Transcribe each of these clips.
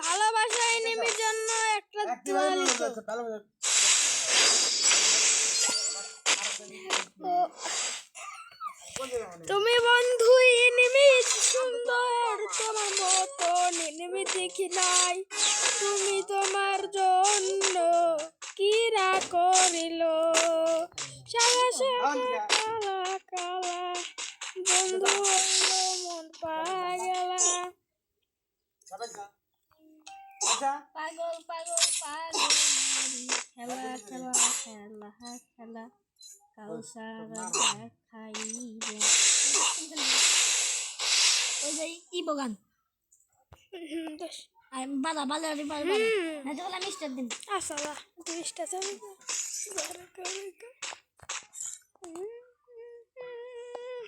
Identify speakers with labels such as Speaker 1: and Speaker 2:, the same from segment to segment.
Speaker 1: ভালোবাসা এনিমির জন্য একটা দোয়া লিখো। তুমি বন্ধু এনিমি সুন্দর তোমার মতো এনিমি দেখি নাই, তুমি তোমার জন্য কিরা করিল সারা সারা কালা কালা বন্ধু হইল মন পাগলা। পাগল পাগল পাগল খেলা খেলা খেলা খেলা কাউসারা খাইব ওই যে ই বগান বালা বালা রে বালা না তো আমি স্টার দিন আসলা দুইটা চাই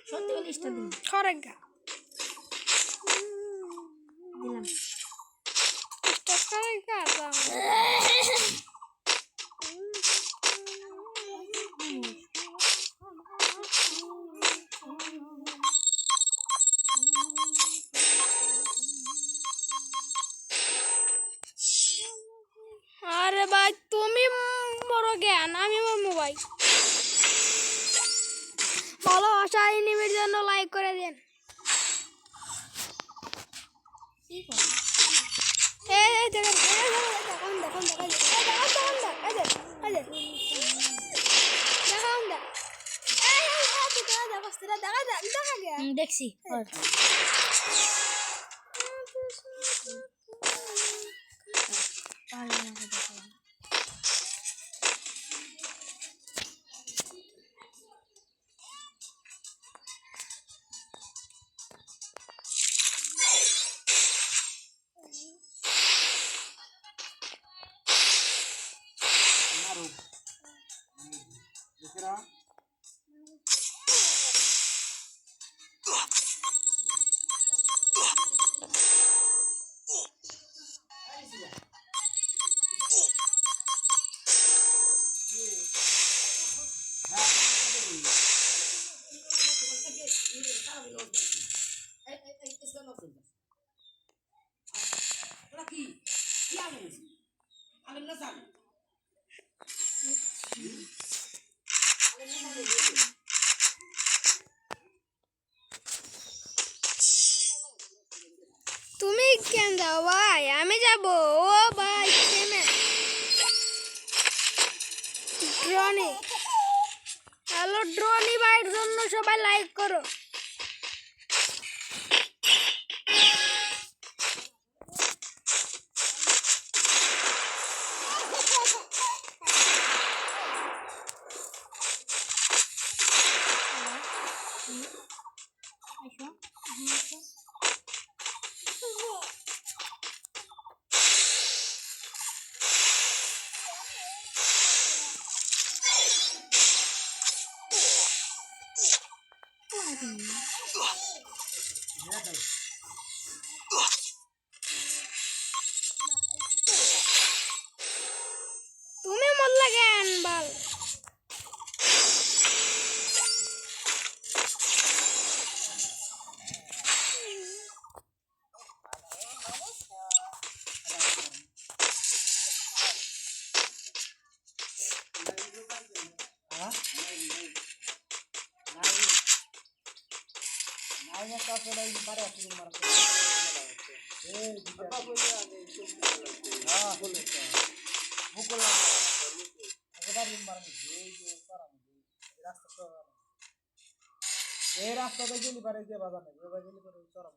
Speaker 1: সত্যি বলি স্টার দিন খরেগা দিলাম স্টার খরেগা দাও। আরে ভাই তুমি মরো জ্ঞান আমি মরমু ভাই। ভালোবাসা এনিমির জন্য লাইক করে দেন। এই দেখেন দেখুন দেখুন দেখছি তুমি কেন যাও ভাই আমি যাব। ও ভাই ড্রনি হ্যালো ড্রনি ভাইয়ের জন্য সবাই লাইক করো। তুমি মরলা কেন বল। এই রাস্তাটা গেলি পারে যে বাজার নেই ওই গেলি পারে চড়া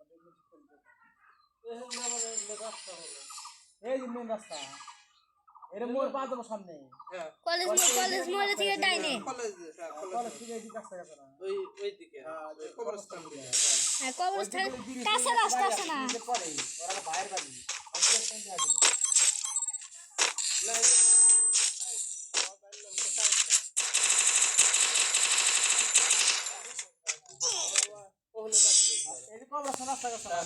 Speaker 1: এই যে মেন রাস্তা এর মোড় পা দেবো সামনে কলেজ মোড়ে থেকে ডাইনে কলেজ থেকে এদিকে রাস্তা গেছে না ওই দিকে কবরস্থান দিয়ে হ্যাঁ কবরস্থান কাছে রাস্তা আছে না পরে ওরা বাইরে বাড়ি কবরস্থান দিয়ে আসবে এই কবরস্থান রাস্তা গেছে না